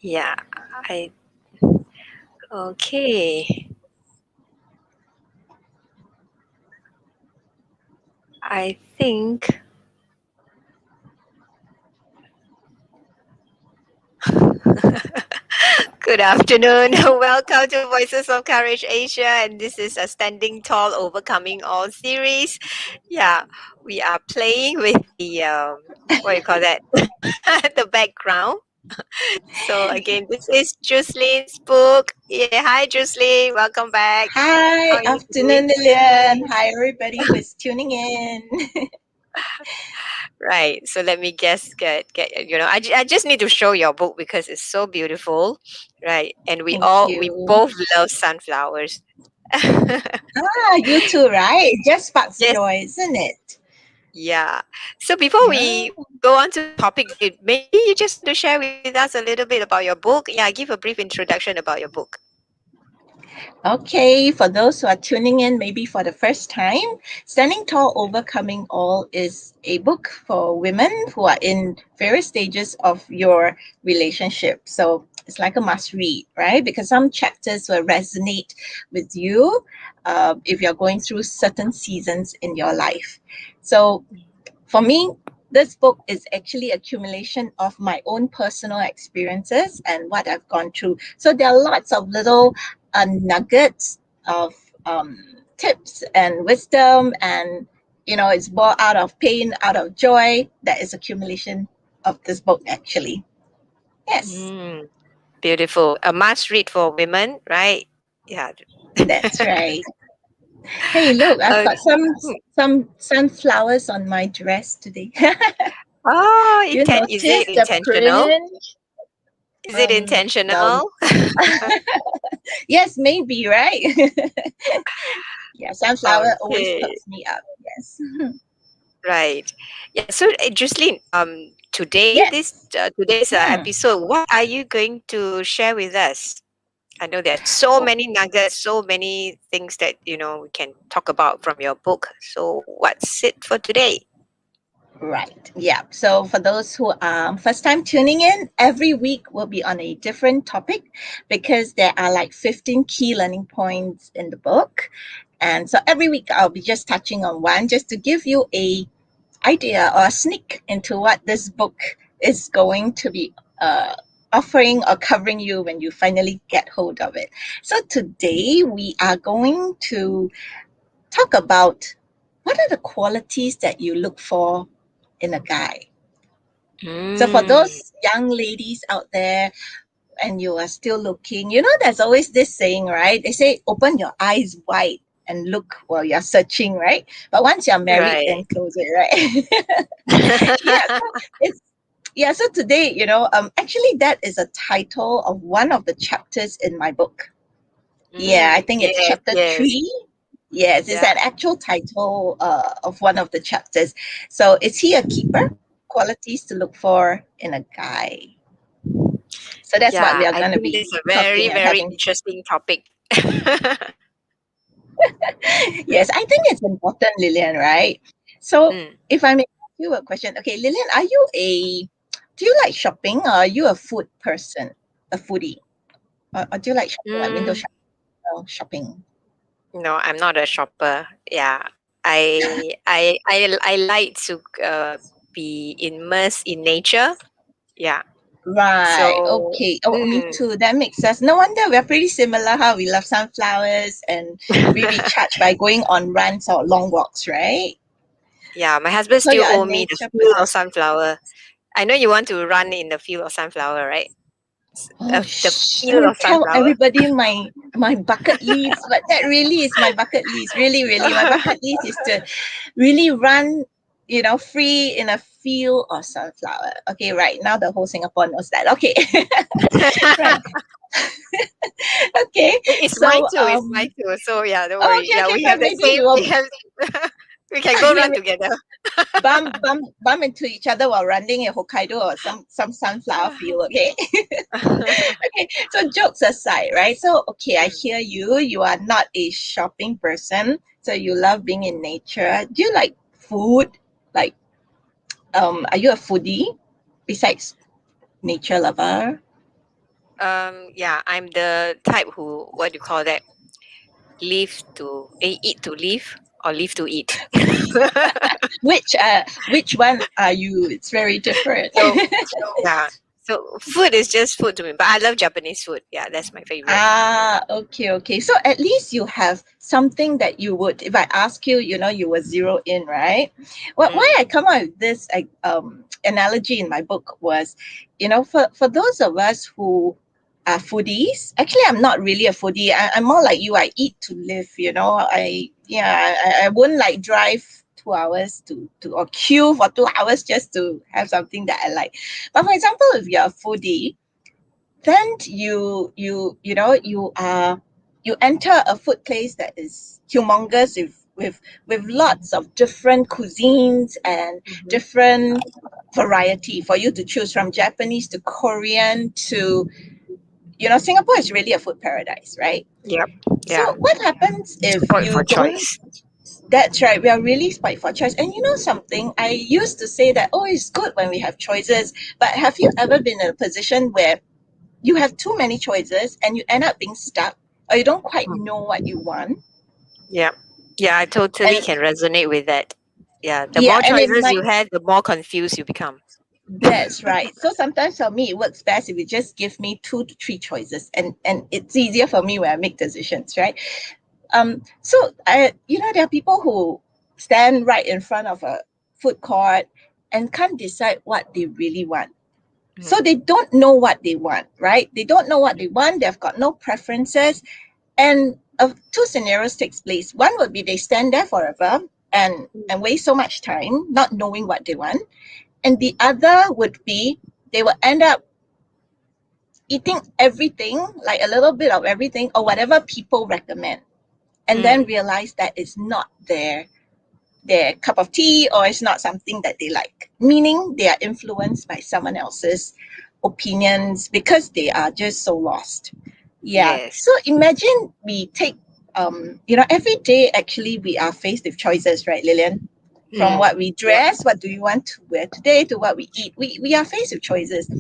Yeah, I okay. I think good afternoon. Welcome to Voices of Courage Asia, and this is a Standing Tall, Overcoming All series. Yeah, we are playing with the what do you call that? The background. So again, this is Jucelyn's book. Yeah, hi Jucelyn, welcome back. How Hi, are you doing? afternoon, Lillian. Hi, everybody who is tuning in. Right. So let me get I just need to show your book because it's so beautiful, right? And Thank we you. both love sunflowers. You too, right? It just sparks Yes, joy, isn't it? yeah. So before Yeah. we go on to the topic, maybe you just want to share with us a little bit about your book. Yeah, give a brief introduction about your book. Okay, for those who are tuning in, maybe for the first time, Standing Tall, Overcoming All is a book for women who are in various stages of your relationship. So it's like a must read, right? Because some chapters will resonate with you if you're going through certain seasons in your life. So for me, this book is actually accumulation of my own personal experiences and what I've gone through. So there are lots of little nuggets of tips and wisdom, and it's born out of pain, out of joy. That is accumulation of this book, actually. Yes, Mm, beautiful. A must read for women, right? Yeah. that's right. Hey, look, I've got Hmm. some sunflowers on my dress today. Oh, You is it notice the intentional? print? Is it Well, intentional? yes, maybe, right? Yeah, sunflower always Okay. perks me up. Yes. Right. Yeah. So, Jocelyn, today Yes. today's Hmm. episode, what are you going to share with us? I know there's so Oh, many nuggets, so many things that we can talk about from your book. So, what's it for today? right. Yeah. So for those who are first time tuning in, every week will be on a different topic because there are like 15 key learning points in the book. And so every week I'll be just touching on one just to give you a idea or a sneak into what this book is going to be offering or covering you when you finally get hold of it. So today we are going to talk about what are the qualities that you look for in a guy. So for Mm, those young ladies out there and you are still looking, there's always this saying, right? They say open your eyes wide and look while you're searching, right? But once you're married, right. then close it, right? Yeah, so it's yeah, so today, actually that is a title of one of the chapters in my book. Yeah, I think it's Yes, chapter yes. 3. Yes, it's Yeah. an actual title of one of the chapters. So is he a keeper? Qualities to look for in a guy. So that's what we Yeah. are I going to think this be is a very, talking and very having. interesting topic. Yes, I think it's important, Lillian, right? So Mm. if I may ask you a question, okay, Lillian, do you like shopping or are you a food person, a foodie? Or do you like shopping, like window Mm, shopping? Shopping? no, I'm not a shopper. Yeah. I like to be immersed in nature. Yeah. Right. So, Okay. Oh, me mm, too. That makes sense. No wonder we're pretty similar. How we love sunflowers and we recharge by going on runs or long walks, right? yeah, my husband So still you're a owe me the nature field of person. sunflower. I know you want to run in the field of sunflower, right? Oh, The field of don't tell sunflower. everybody my bucket list, but that really is my bucket list. Really, really, my bucket list is to really run, free in a field of sunflower. Okay, right now the whole Singapore knows that. Okay, right. Okay, It's mine so too. It's mine too. So yeah, don't oh, worry. okay, Yeah, okay, we okay. have the Maybe same. we will We have. We can go run maybe together. bump into each other while running in Hokkaido or some sunflower field. Okay, okay. So jokes aside, right? So okay, I Mm. hear you. You are not a shopping person, so you love being in nature. Do you like food? Like, are you a foodie besides nature lover? Yeah, I'm the type who, what do you call that? Eat to live or live to eat. Which one are you? It's very different. So yeah, so food is just food to me, but I love Japanese food. Yeah, that's my favorite. Okay, okay. So at least you have something that you would, if I ask you, you will zero in, right? Why Mm, I come out with this analogy in my book was, for those of us who are foodies, actually, I'm not really a foodie. I'm more like you. I eat to live, I wouldn't like drive 2 hours or queue for 2 hours just to have something that I like. But for example, if you're a foodie, then you enter a food place that is humongous with lots of different cuisines and mhm. different variety for you to choose from, Japanese to Korean to, Singapore is really a food paradise, right? Yep. Yeah. So what happens if Spoiled you for don't? choice. That's right. We are really spoiled for choice. And you know something? I used to say that, oh, it's good when we have choices. But have you ever been in a position where you have too many choices and you end up being stuck, or you don't quite Mm. know what you want? Yeah. Yeah, I totally And can resonate with that. Yeah, the yeah, more and it choices might. you had, the more confused you become. That's right. So sometimes for me, it works best if you just give me 2 to 3 choices, and it's easier for me when I make decisions, right? So there are people who stand right in front of a food court and can't decide what they really want. So Mm, they don't know what they want, right? They don't know what they want. They've got no preferences. And two scenarios takes place. One would be they stand there forever and waste so much time not knowing what they want. And the other would be they will end up eating everything, like a little bit of everything or whatever people recommend, and then mm, realize that it's not their cup of tea, or it's not something that they like, meaning they are influenced by someone else's opinions because they are just so lost. Yeah. yes. So imagine we take, every day actually we are faced with choices, right, Lillian? From Mm, what we yep. dress, what do we want to wear today, to what we eat. We are faced with choices.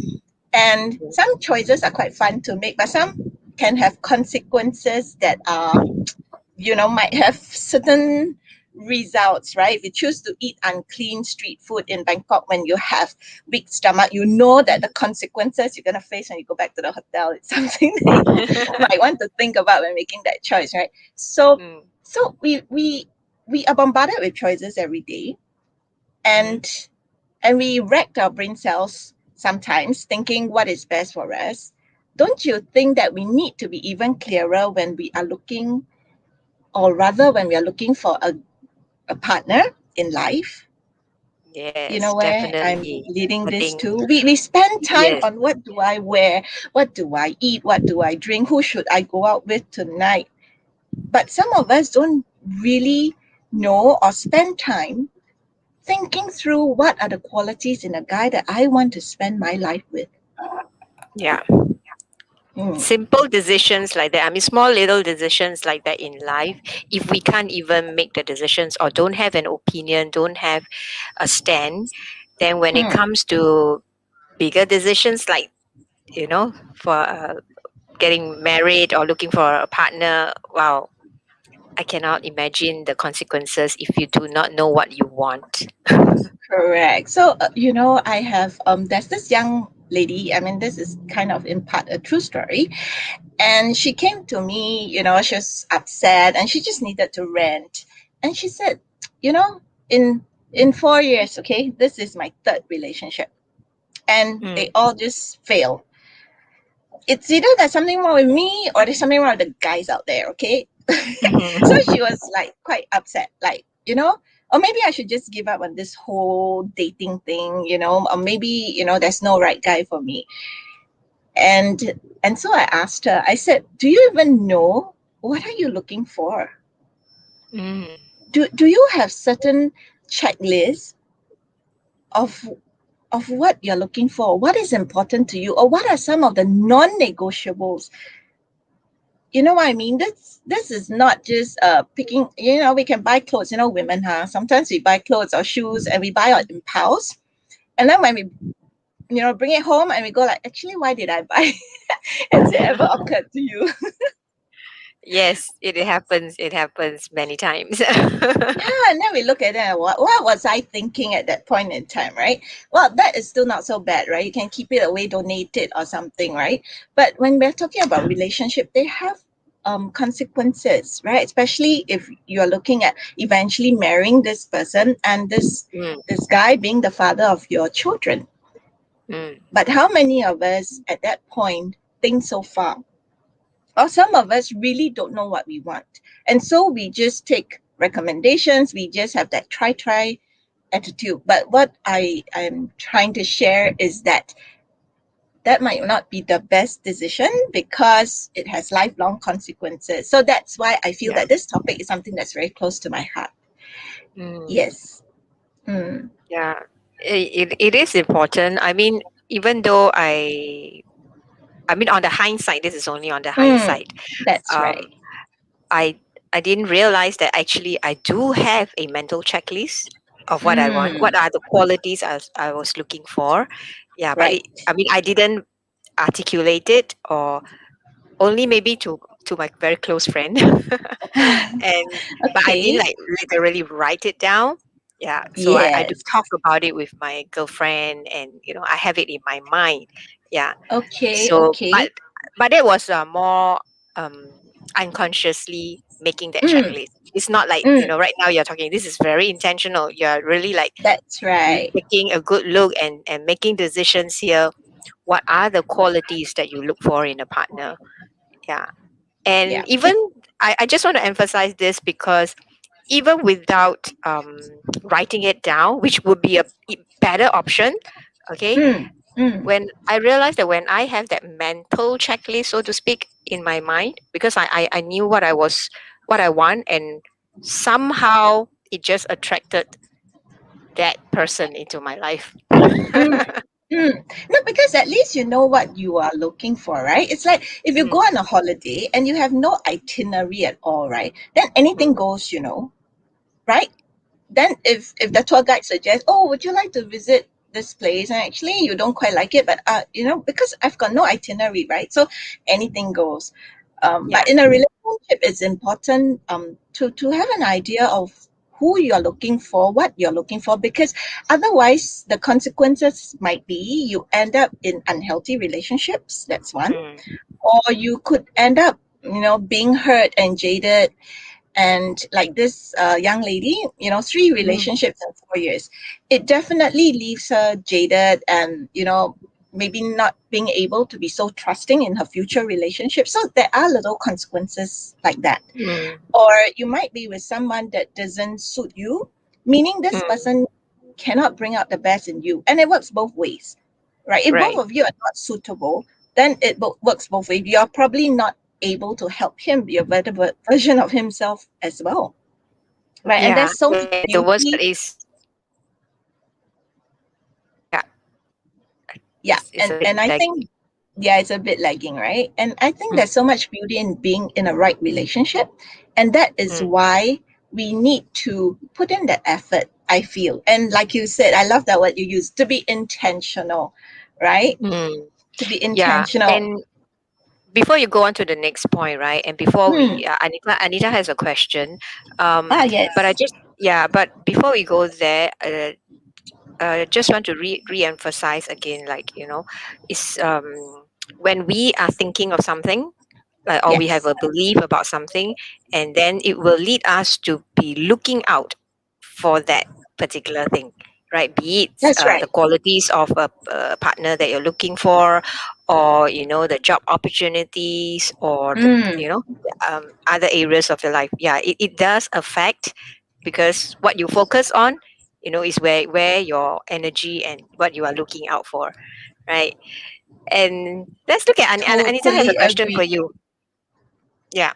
And some choices are quite fun to make, but some can have consequences that are, might have certain results, right? If you choose to eat unclean street food in Bangkok when you have weak stomach, you know that the consequences you're going to face when you go back to the hotel. It's something that you might want to think about when making that choice, right? So, Mm, so we are bombarded with choices every day, mhm. and we wrecked our brain cells sometimes thinking what is best for us. Don't you think that we need to be even clearer when we are looking, or rather when we are looking for a partner in life? You Yes, know where I'm definitely. leading I this think to? We spend time yes. on what do I wear, what do I eat, what do I drink, who should I go out with tonight. But some of us don't really know or spend time thinking through what are the qualities in a guy that I want to spend my life with. Yeah. Hmm. Simple decisions like that. I mean, small little decisions like that in life. If we can't even make the decisions or don't have an opinion, don't have a stand, then when it Hmm. comes to bigger decisions like, for getting married or looking for a partner, wow, I cannot imagine the consequences if you do not know what you want. Correct. So, I have, there's this young lady. I mean, this is kind of in part a true story. And she came to me, she was upset and she just needed to rent. And she said, you know, in 4 years, okay, this is my third relationship, and they Mm. all just fail. It's either there's something wrong with me or there's something wrong with the guys out there, okay? So she was like quite upset, like, or maybe I should just give up on this whole dating thing, or maybe, there's no right guy for me. And so I asked her, I said, do you even know what are you looking for? Mm. Do you have certain checklists of what you're looking for? What is important to you? Or what are some of the non-negotiables? You know what I mean? This is not just picking, we can buy clothes, women, huh? Sometimes we buy clothes or shoes and we buy on impulse. And then when we bring it home and we go like, actually, why did I buy? Has it ever occurred to you? Yes, it happens. It happens many times. Yeah, and then we look at it and what was I thinking at that point in time, right? Well, that is still not so bad, right? You can keep it away, donate it or something, right? But when we're talking about relationship, they have consequences, right? Especially if you're looking at eventually marrying this person and Mm, this guy being the father of your children. mm, But how many of us at that point think so far? Or some of us really don't know what we want. And so we just take recommendations, we just have that try attitude. But what I'm trying to share is that that might not be the best decision because it has lifelong consequences. So that's why I feel yeah. that this topic is something that's very close to my heart. Mm, Yes. Mm. yeah. It is important. I mean, even though I mean, on the hindsight, this is only on the Mm. hindsight. That's Um, right. I I didn't realize that actually I do have a mental checklist of what I want. What Mm. are the qualities I was looking for? Yeah, but Right. I mean, I didn't articulate it, or only maybe to my very close friend. And but I didn't Okay. like literally write it down. Yeah, so I do Yes. talk about it with my girlfriend, and I have it in my mind. Yeah, Okay. so Okay. but it was more um unconsciously making that Mm. checklist. It's not like, Mm. right now you're talking, this is very intentional. You're really like That's right. taking a good look and making decisions here. What are the qualities that you look for in a partner? Yeah. And Yeah. even I just want to emphasize this because even without writing it down, which would be a better option, okay, Mm. Mm. when I realized that when I have that mental checklist, so to speak, in my mind, because I knew what I want, and somehow it just attracted that person into my life. Mm. Mm. No, because at least you know what you are looking for, right? It's like if you go Mm, on a holiday and you have no itinerary at all, right? Then anything mm, goes, right? Then if the tour guide suggests, oh, would you like to visit this place, and actually you don't quite like it, but because I've got no itinerary, right? So anything goes. But yeah. in a relationship, it's important to have an idea of who you're looking for, what you're looking for, because otherwise the consequences might be you end up in unhealthy relationships. That's one. Mm, Or you could end up being hurt and jaded, and like this young lady, three mm, relationships in 4 years. It definitely leaves her jaded and maybe not being able to be so trusting in her future relationship. So there are little consequences like that. mm, Or you might be with someone that doesn't suit you, meaning this mm, person cannot bring out the best in you, and it works both ways, right? If both right. of you are not suitable, then it works both ways. You're probably not able to help him be a better version of himself as well, right? And Yeah. there's so much The worst part beauty. is, yeah, Yeah, it's and a bit and I think, laggy. yeah, it's a bit lagging, right? And I think Mm, there's so much beauty in being in a right relationship, and that is mm, why we need to put in that effort, I feel. And like you said, I love that word you used, to be intentional, right? mm. To be Yeah. intentional. And before you go on to the next point, right? And before Hmm. we, Anita has a question. But I Yes. just, yeah, but before we go there, just want to re-emphasize again, like, is when we are thinking of something, like, or we have Yes. a belief about something, and then it will lead us to be looking out for that particular thing, right? Be it That's the right. qualities of a partner that you're looking for, or the job opportunities, or the Mm. other areas of your life. Yeah, it does affect, because what you focus on, is where your energy and what you are looking out for, right? And let's look at Anita has a Totally question for agree. you. Yeah.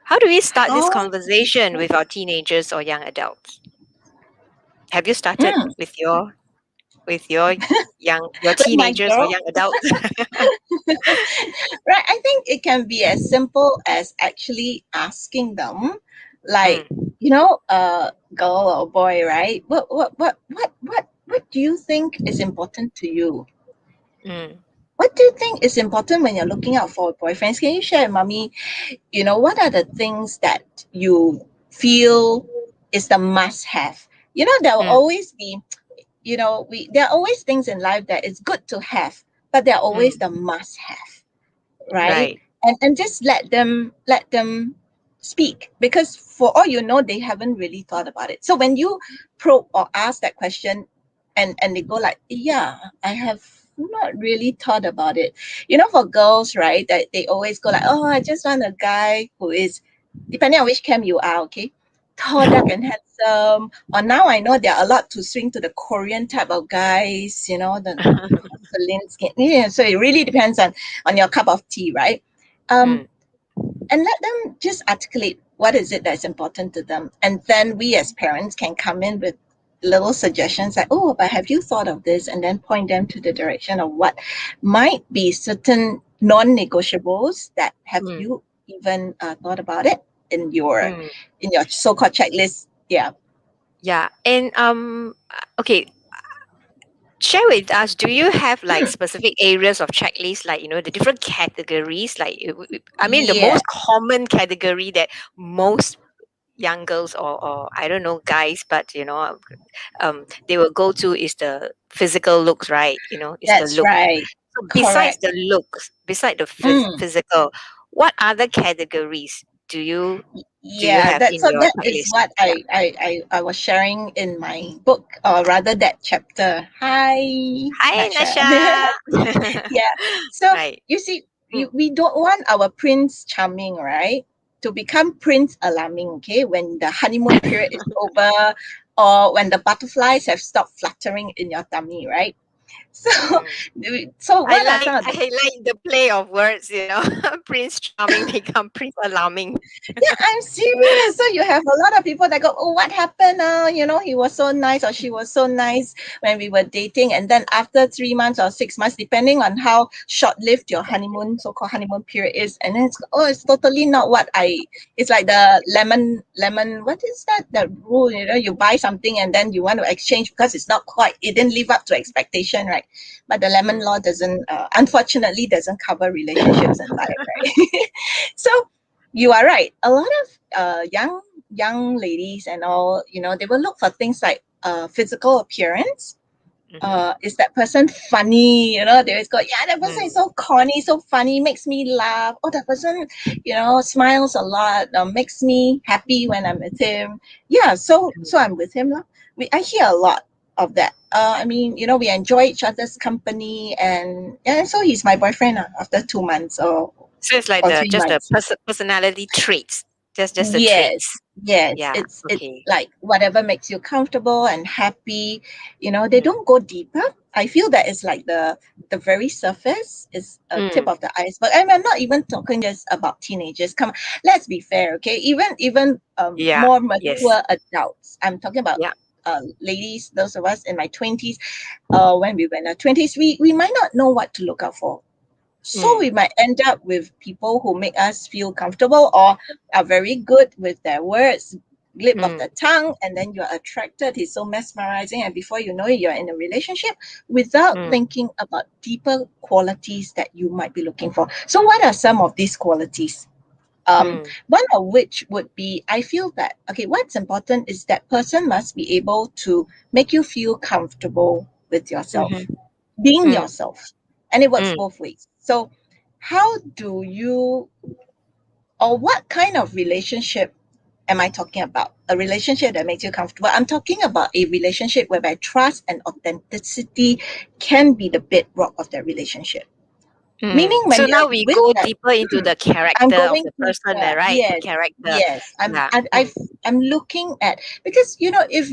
How do we start this Oh. conversation with our teenagers or young adults? Have you started Mm. with your your With my teenagers or girl. young adults? Right. I think it can be as simple as actually asking them, like, Mm, girl or boy, right? What do you think is important to you? Mm. What do you think is important when you're looking out for boyfriends? Can you share, mommy, what are the things that you feel is the must have? There will Mm. always be, there are always things in life that is good to have, but they're always Mm. the must have, right? Right. And just let them speak, because for all you know, they haven't really thought about it. So when you probe or ask that question, and they go like, yeah, I have not really thought about it. For girls, right, that they always go like, oh, I just want a guy who is, depending on which camp you are, okay, tall, dark, and handsome. Or now I know there are a lot to swing to the Korean type of guys, the porcelain skin. Yeah, so it really depends on your cup of tea, right? Um, Mm. and let them just articulate what is it that's important to them, and then we as parents can come in with little suggestions like, oh, but have you thought of this, and then point them to the direction of what might be certain non-negotiables that have Mm. you even thought about it in your Mm. so-called checklist. Yeah. Yeah. And okay, share with us, do you have like Hmm. specific areas of checklist, like the different categories, like I mean the Yeah, most common category that most young girls, or I don't know, guys, but they will go to is the physical looks, right? Is the that's look. right. So besides Correct. the looks, beside the Mm. physical, what other categories do you Yeah, have that in so your that is checklist? what Yeah. I was sharing in my book, or rather that chapter. Hi, Hi, Nasha. Nasha. Yeah. So Right. you see, Mm. we don't want our Prince Charming, right, to become Prince Alarming. Okay, when the honeymoon period is over, or when the butterflies have stopped fluttering in your tummy, right? So, Mm. so I what are some like of the I like the play of words, Prince Charming become Prince Alarming. Yeah, I'm serious. So you have a lot of people that go, oh, what happened? He was so nice, or she was so nice when we were dating. And then after 3 months or 6 months, depending on how short-lived your honeymoon, so-called honeymoon period is, and then it's totally not what it's like the lemon, what is that? The rule, you buy something and then you want to exchange because it didn't live up to expectation, right? But the lemon Mm. law unfortunately, doesn't cover relationships in life, right? So you are right. A lot of young ladies and all, they will look for things like physical appearance. Mm-hmm. Is that person funny? They always go, yeah, that person is Mm. so corny, so funny, makes me laugh. Oh, that person, smiles a lot, makes me happy when I'm with him. Yeah, so I'm with him, lah. I hear a lot of that. I mean, we enjoy each other's company, and so he's my boyfriend after 2 months So it's like or the three just the months. personality traits, just the Yes, traits. yes. Yeah. It's Okay. like whatever makes you comfortable and happy. They Mm. don't go deeper. I feel that it's like the very surface is a tip Mm. of the iceberg. And I'm not even talking just about teenagers. Come on, let's be fair, okay? Even Yeah. more Yes. mature adults. I'm talking about Yeah. ladies, those of us in my 20s. When we were in our 20s, we might not know what to look out for, so Mm. we might end up with people who make us feel comfortable or are very good with their words, glip of Mm. the tongue, and then you're attracted. He's so mesmerizing, and before you know it, you're in a relationship without Mm. thinking about deeper qualities that you might be looking for. So, what are some of these qualities? Mm. One of which would be, I feel that, okay, what's important is that person must be able to make you feel comfortable with yourself, Mm-hmm. being Mm. yourself. And it works Mm. both ways. So, how do you, or what kind of relationship am I talking about? A relationship that makes you comfortable. I'm talking about a relationship whereby trust and authenticity can be the bedrock of that relationship. Meaning, Mm. when So you're now we with go that, deeper into the I'm character of going the person, deeper. right? The Yes, character. yes. Yeah. I Mm. I'm looking at, because if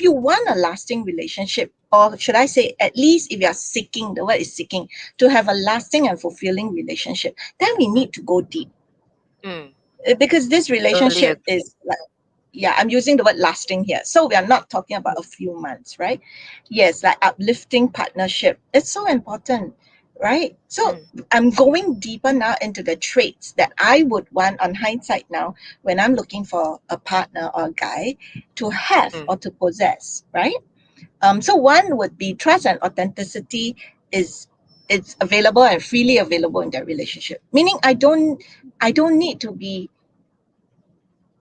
you want a lasting relationship, or should I say, at least if you're seeking, the word is seeking, to have a lasting and fulfilling relationship, then we Mm. need to go deep. Mm. Because this Totally relationship agree. is like, yeah, I'm using the word lasting here. So we are not talking about a few months, right? Yes, like uplifting partnership. It's so important, right? So Mm. I'm going deeper now into the traits that I would want on hindsight now when I'm looking for a partner or a guy to have Mm. or to possess, right? So one would be trust and authenticity. is it's available and freely available in that relationship. Meaning I don't need to be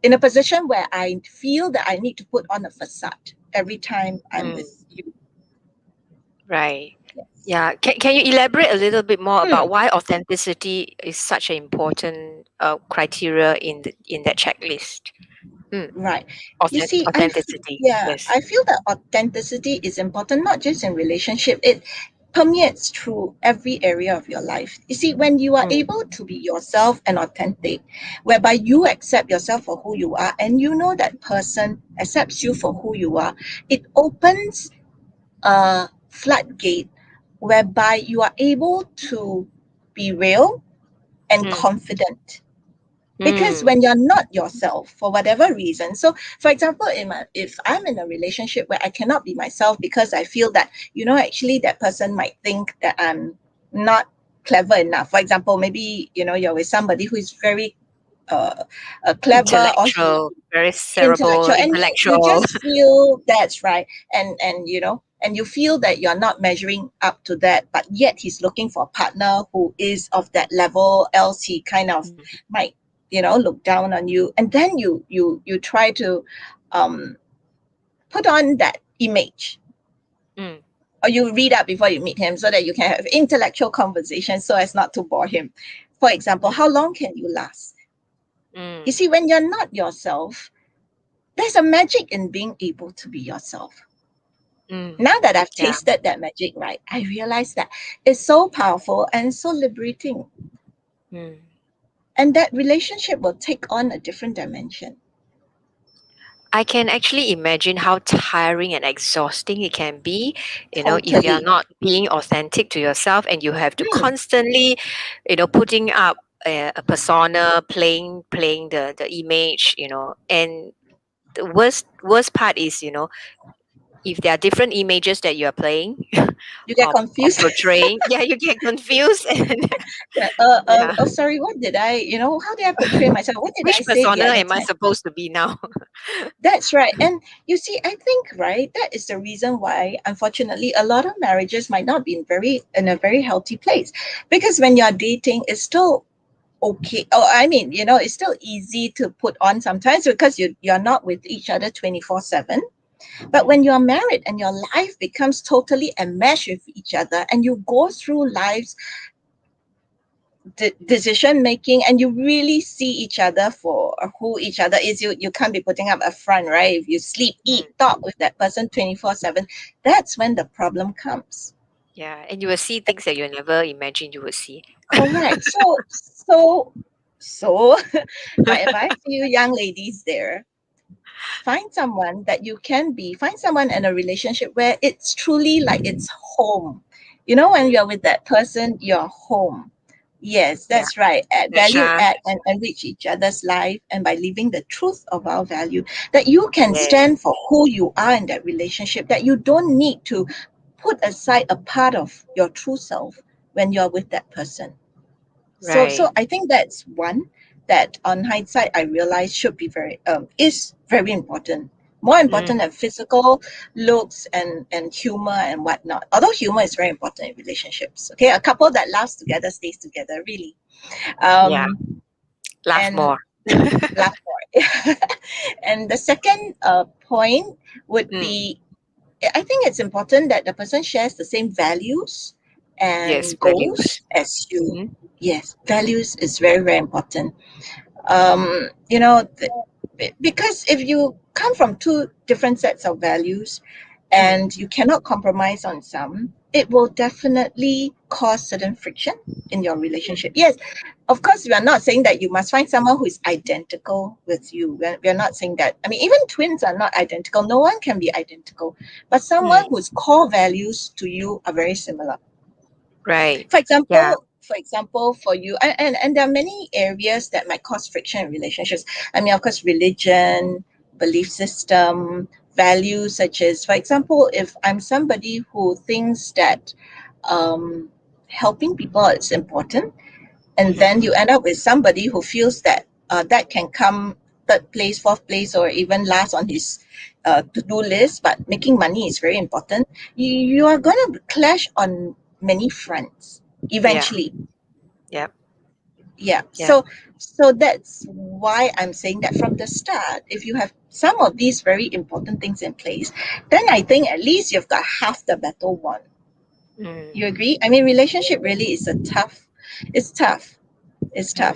in a position where I feel that I need to put on a facade every time I'm Mm. with you. Right. Yes. Yeah. Can you elaborate a little bit more Hmm. about why authenticity is such an important criteria in that checklist? Mm. Right. You see, Authenticity. yeah, Yes. I feel that authenticity is important, not just in relationship. It permeates through every area of your life. You see, when you are Mm. able to be yourself and authentic, whereby you accept yourself for who you are and you know that person accepts you for who you are, it opens a floodgate whereby you are able to be real and Mm. confident, because Mm. when you're not yourself for whatever reason, so for example, if I'm in a relationship where I cannot be myself because I feel that, actually that person might think that I'm not clever enough. For example, maybe you're with somebody who is very uh, clever, or he Intellectual, very cerebral, intellectual, and you intellectual. just feel that's right, and and you feel that you're not measuring up to that, but yet he's looking for a partner who is of that level, else he kind of Mm. might look down on you, and then you try to um put on that image, Mm. or you read up before you meet him so that you can have intellectual conversations so as not to bore him. For example, Mm. how long can you last? You Mm. see, when you're not yourself, there's a magic in being able to be yourself. Mm. Now that I've Yeah. tasted that magic, right, I realize that it's so powerful and so liberating. Mm. And that relationship will take on a different dimension. I can actually imagine how tiring and exhausting it can be, if you're Totally. not being authentic to yourself and you have to Hmm. constantly, putting up a persona, playing the image, and the worst part is, if there are different images that you are playing You get or confused. portraying, yeah, you get confused and Yeah, yeah, oh, sorry, what did how did I portray myself? What did I which say the persona other am I time? supposed to be now? That's right. And you see, I think, right, that is the reason why, unfortunately, a lot of marriages might not be in a very healthy place. Because when you're dating, it's still okay. Oh, I mean, it's still easy to put on sometimes because you're not with each other 24/7. But Mm. when you're married and your life becomes totally enmeshed with each other, and you go through life's decision making, and you really see each other for who each other is, you can't be putting up a front, right? If you sleep, eat, Mm. talk with that person 24/7, that's when the problem comes. Yeah, and you will see things that you never imagined you would see. Correct. So my advice to you young ladies there: find someone that you can be, find someone in a relationship where it's truly like it's home. When Mm. you're with that person, you're home. Yes, Yeah, that's right. Add that's value, right. add and enrich each other's life, and by living the truth of our value, that you can Yeah, stand for who you are in that relationship, that you don't need to put aside a part of your true self when you're with that person. So right. I think that's one that on hindsight I realized should be very is very important. More Mm. important than physical looks and humor and whatnot. Although humor is very important in relationships. Okay, a couple that laughs together stays together, really. Yeah, laugh And more. laugh more. And the second point would Mm. be, I think it's important that the person shares the same values Yes, and values. goals as you. Mm-hmm. Yes, values is very, very important. Because if you come from two different sets of values Mm. and you cannot compromise on some, it will definitely cause certain friction in your relationship. Yes, of course, we are not saying that you must find someone who is identical with you. We're not saying that. I mean, even twins are not identical. No one can be identical, but someone Mm. whose core values to you are very similar. Right. For Yeah. example, for you, and there are many areas that might cause friction in relationships. I mean, of course, religion, belief system, values, such as, for example, if I'm somebody who thinks that um, helping people is important, and Mm-hmm. then you end up with somebody who feels that that can come third place, fourth place, or even last on his to-do list, but making money is very important. You are going to clash on many fronts Yeah. eventually. Yeah. Yeah. Yeah. So that's why I'm saying that from the start, if you have some of these very important things in place, then I think at least you've got half the battle won. You Mm. agree? I mean, relationship really is it's tough. It's tough.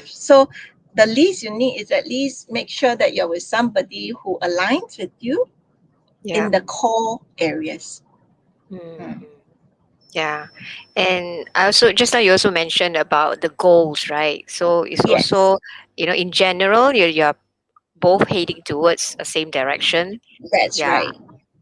Mm. So the least you need is at least make sure that you're with somebody who aligns with you Yeah. in the core areas. Mm. Mm. Yeah. And I also, just now you also mentioned about the goals, right? So it's Yes, also, in general, you're both heading towards the same direction. that's Yeah. right.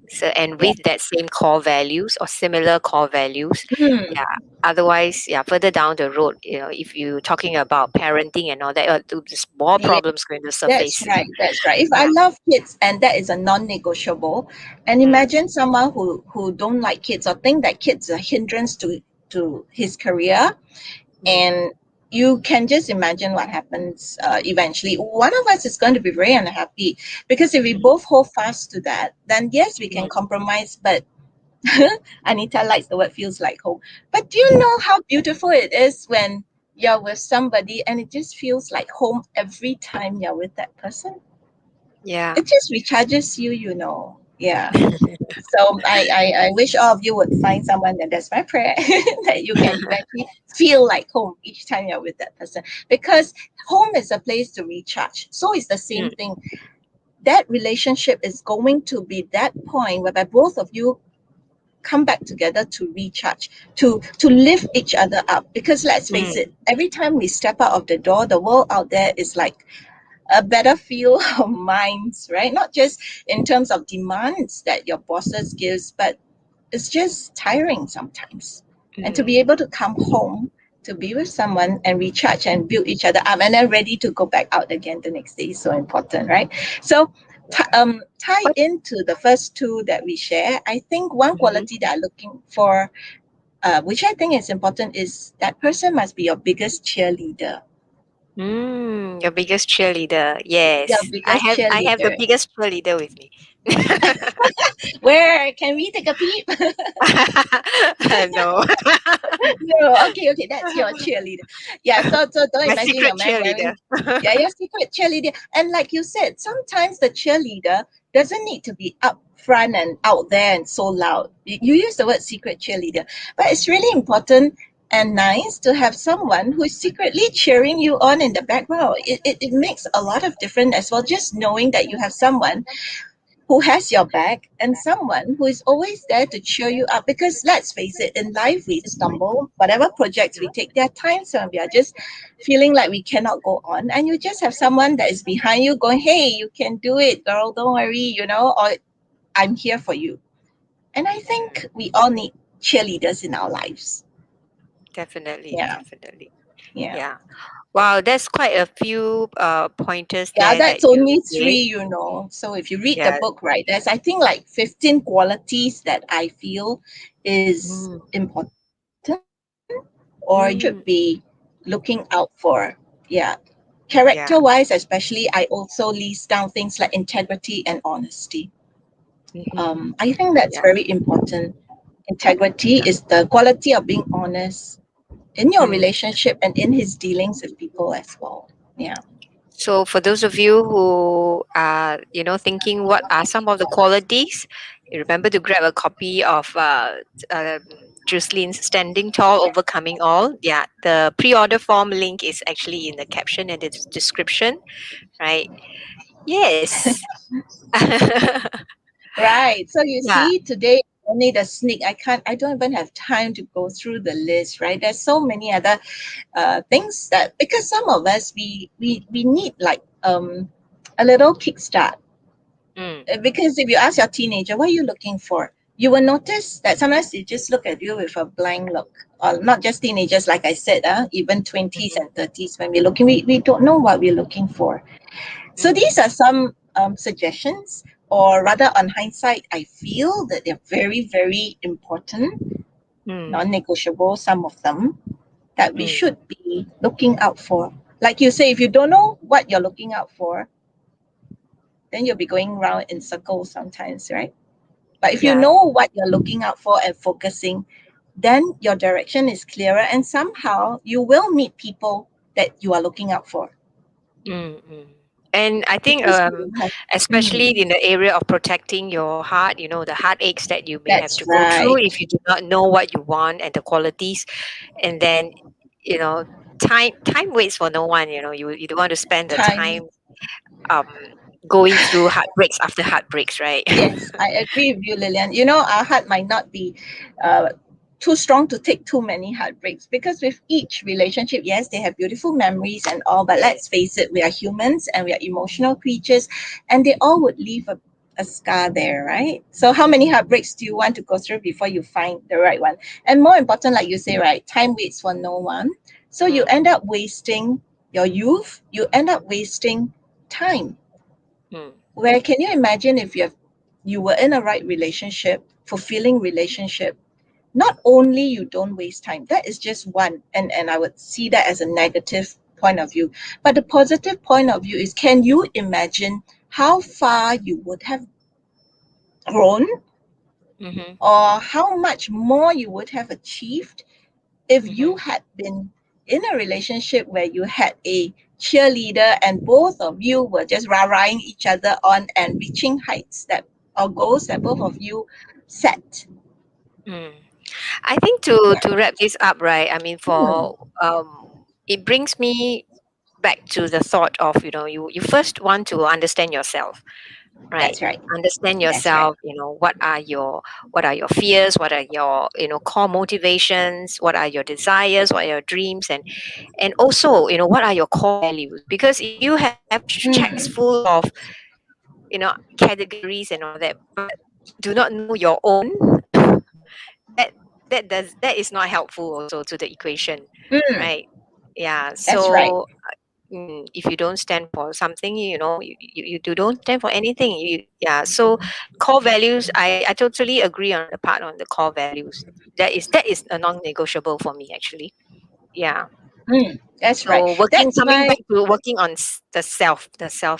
So, and Yeah. with that same core values or similar core values, Mm. yeah. Otherwise, yeah, further down the road, if you're talking about parenting and all that, there's more problems going to That's surface. right. That's right. If I Yeah. love kids and that is a non-negotiable, and Mm. imagine someone who don't like kids or think that kids are a hindrance to his career, Mm. and you can just imagine what happens eventually. One of us is going to be very unhappy because if we Mm. both hold fast to that, then yes, we can Mm. compromise, but Anita likes the word feels like home. But do you know how beautiful it is when you're with somebody and it just feels like home every time you're with that person? Yeah. It just recharges you, you know. Yeah. So I wish all of you would find someone, and that's my prayer, that you can eventually feel like home each time you're with that person. Because home is a place to recharge. So it's the same Mm. thing. That relationship is going to be that point whereby both of you come back together to recharge, to lift each other up. Because let's face Mm. it, every time we step out of the door, the world out there is like a better feel of minds, right? Not just in terms of demands that your bosses gives, but it's just tiring sometimes. And to be Mm. able to come home to be with someone and recharge and build each other up and then ready to go back out again the next day is so important, right? So tie What? into the first two that we share, I think one Mm-hmm. quality that I'm looking for, which I think is important, is that person must be your biggest cheerleader. Your biggest cheerleader. Your Yes. I biggest have I have the cheerleader. biggest cheerleader with me. Where can we take a peep? No. No, okay, okay, that's your cheerleader. Yeah, so don't My imagine your secret man cheerleader. wearing, yeah, your secret cheerleader. And like you said, sometimes the cheerleader doesn't need to be up front and out there and so loud. You use the word secret cheerleader, but it's really important and nice to have someone who is secretly cheering you on in the background. It makes a lot of difference as well, just knowing that you have someone who has your back and someone who is always there to cheer you up. Because let's face it, in life we stumble, whatever projects we take, there are times when we are just feeling like we cannot go on, and you just have someone that is behind you going, hey, you can do it, girl, don't worry, or I'm here for you. And I think we all need cheerleaders in our lives. Definitely, Yeah, definitely. yeah. Yeah. Wow, that's quite a few pointers Yeah, there that's that you only gave. three. So if you read the Yeah. book, right, there's I think like 15 qualities that I feel is Mm. important or you should Mm. be looking out for. Yeah. Character Yeah. wise, especially, I also list down things like integrity and honesty. Mm-hmm. I think that's Yeah. very important. Integrity is the quality of being honest in your Mm. relationship and in his dealings with people as well. Yeah. So for those of you who are, thinking what are some of the qualities, remember to grab a copy of uh, Jucelyn's Standing Tall, Overcoming All. Yeah, the pre-order form link is actually in the caption and the description, right? Yes. Right. So you Yeah. see, today only the sneak. I don't even have time to go through the list, right? There's so many other things that, because some of us we need like a little kickstart. Mm. Because if you ask your teenager, what are you looking for? You will notice that sometimes they just look at you with a blank look. Or not just teenagers, like I said, even 20s Mhm. and 30s, when we're looking, we don't know what we're looking for. So Mm. these are some suggestions, or rather, on hindsight, I feel that they're very, very important, Mm. non-negotiable. Some of them that we Mm. should be looking out for. Like you say, if you don't know what you're looking out for, then you'll be going round in circles sometimes, right? But if you Yeah. know what you're looking out for and focusing, then your direction is clearer, and somehow you will meet people that you are looking out for, Mm-mm. And I think, because you have. especially Mm, in the area of protecting your heart, the heartaches that you may have that's to go through right. if you do not know what you want and the qualities, and then you know, time waits for no one. You don't want to spend the Time. time um going through heartbreaks after heartbreaks, right? Yes, I agree with you, Lillian. You know, our heart might not be uh, too strong to take too many heartbreaks, because with each relationship, yes, they have beautiful memories and all, but Yes. let's face it, we are humans and we are emotional creatures, and they all would leave a scar there, right? So, how many heartbreaks do you want to go through before you find the right one? And more important, like you say, right, time waits for no one. So, you Mm, end up wasting your youth, you end up wasting time. mm, Where can you imagine if you were in a right relationship, fulfilling relationship, not only you don't waste time, that is just one, and I would see that as a negative point of view. But the positive point of view is, can you imagine how far you would have grown, mm-hmm, or how much more you would have achieved if you mm-hmm. had been in a relationship where you had a cheerleader and both of you were just rah-rahing each other on and reaching heights that, or goals that both of you set. Mm. I think to Yeah. wrap this up, right? I mean, Hmm. for it brings me back to the thought of, you first want to understand yourself, right? That's right. Understand That's right. yourself. What are your fears, what are your core motivations, what are your desires, what are your dreams, and also, what are your core values. Because if you have checks Hmm. full of categories and all that, but do not know your own, that that is not helpful also to the equation, Hmm. right? Yeah. That's right. So if you don't stand for something, you don't stand for anything. Yeah. So core values, I totally agree on the part on the core values. That is a non-negotiable for me, actually. Yeah. Hmm. That's right. So working That's coming why back to working on the self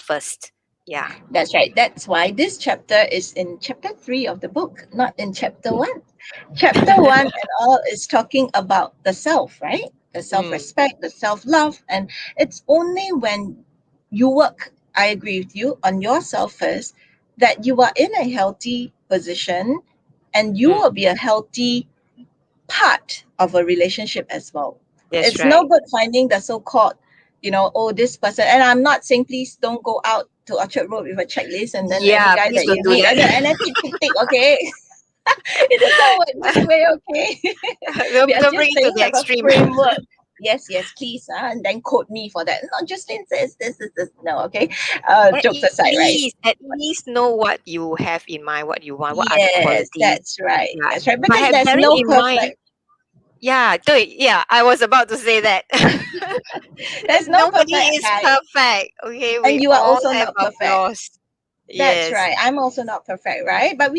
first. Yeah. That's right. That's why this chapter is in chapter 3 of the book, not in chapter 1. Chapter 1 and all is talking about the self, right? The self Mm, respect, the self love. And it's only when you work, I agree with you, on yourself first, that you are in a healthy position and you mm, will be a healthy part of a relationship as well. that's It's no right. good finding the so-called, oh, this person. And I'm not saying please don't go out to Orchard Road with a checklist and then every Yeah, guy please that don't you do meet, that. and then tick, tick, tick, okay? It does not work this way, okay? We are Don't just bring it to saying the have a extreme. framework. Yes, yes, please, and then quote me for that. No, Justine says this. No, okay. at Jokes aside, right? least know what you have in mind, what you want, what are the Yes, qualities. that's right. Yeah. That's right. But Because there's bearing no in mind, perfect. yeah, yeah, I was about to say that. There's no Nobody perfect is height, perfect. Okay, we and you are all also have not our perfect. flaws. That's Yes. right. I'm also not perfect, right? But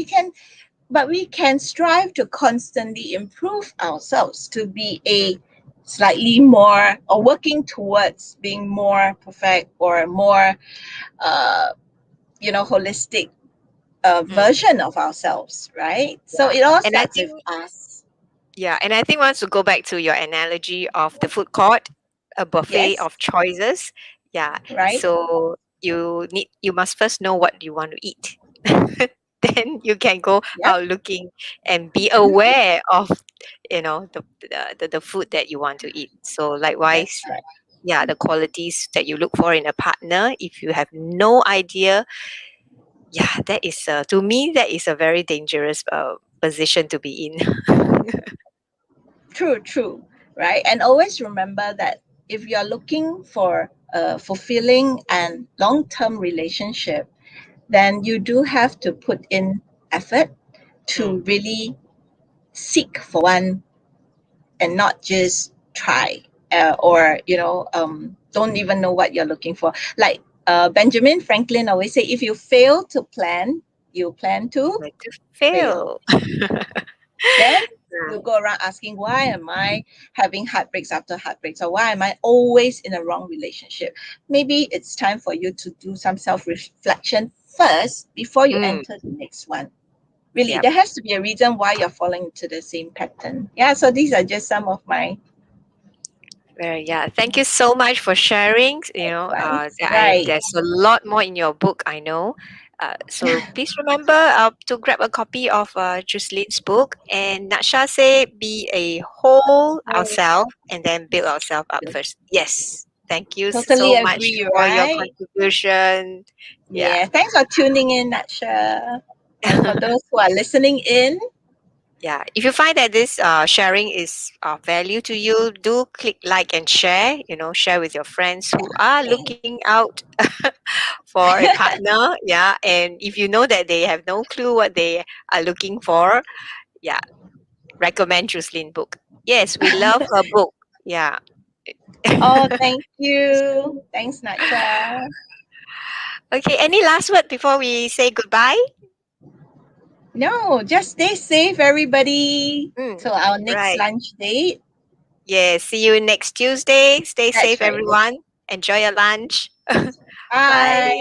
we can strive to constantly improve ourselves to be Mm, a slightly more, or working towards being more perfect, or more uh holistic mm, version of ourselves, right? So yeah. it all And I starts think, with us. yeah, and I think once to go back to your analogy of the food court, a buffet Yes, of choices. Yeah. right. So you must first know what you want to eat. Then you can go Yep. out looking and be aware of the food that you want to eat. So That's likewise, right. yeah, the qualities that you look for in a partner, if you have no idea, yeah, that is to me that is a very dangerous position to be in. True, true, right? And always remember that if you're looking for a fulfilling and long-term relationship, then you do have to put in effort Mm, to really seek for one, and not just try, or don't even know what you're looking for. Like Benjamin Franklin always say, if you fail to plan, you plan to like to fail. fail. Then Yeah. you go around asking, why am I having heartbreaks after heartbreaks, or why am I always in a wrong relationship? Maybe it's time for you to do some self reflection first before you Mm, enter the next one. Really, Yep. there has to be a reason why you're falling into the same pattern. Yeah, so these are just some of my Yeah. Thank you so much for sharing. ones. Right. There's a lot more in your book, I know. So please remember to grab a copy of Jucelyn's book. And Naksha say, be a whole Oh, ourselves and then build ourselves up first. Yes. Thank you totally so much agree, for your right? contribution. Yeah. Yeah, thanks for tuning in, Natsha. And for those who are listening in, Yeah, if you find that this sharing is of value to you, do click like and share. Share with your friends who are looking out for a partner. Yeah, and if you know that they have no clue what they are looking for, yeah, recommend Jucelyn book. Yes, we love her book. Yeah. oh, thank you. Thanks, Natsha. Okay, any last word before we say goodbye? No, just stay safe, everybody. Mm, Till our next right. lunch date. Yeah, see you next Tuesday. Stay That's safe, right. everyone. Enjoy your lunch. Bye. Bye.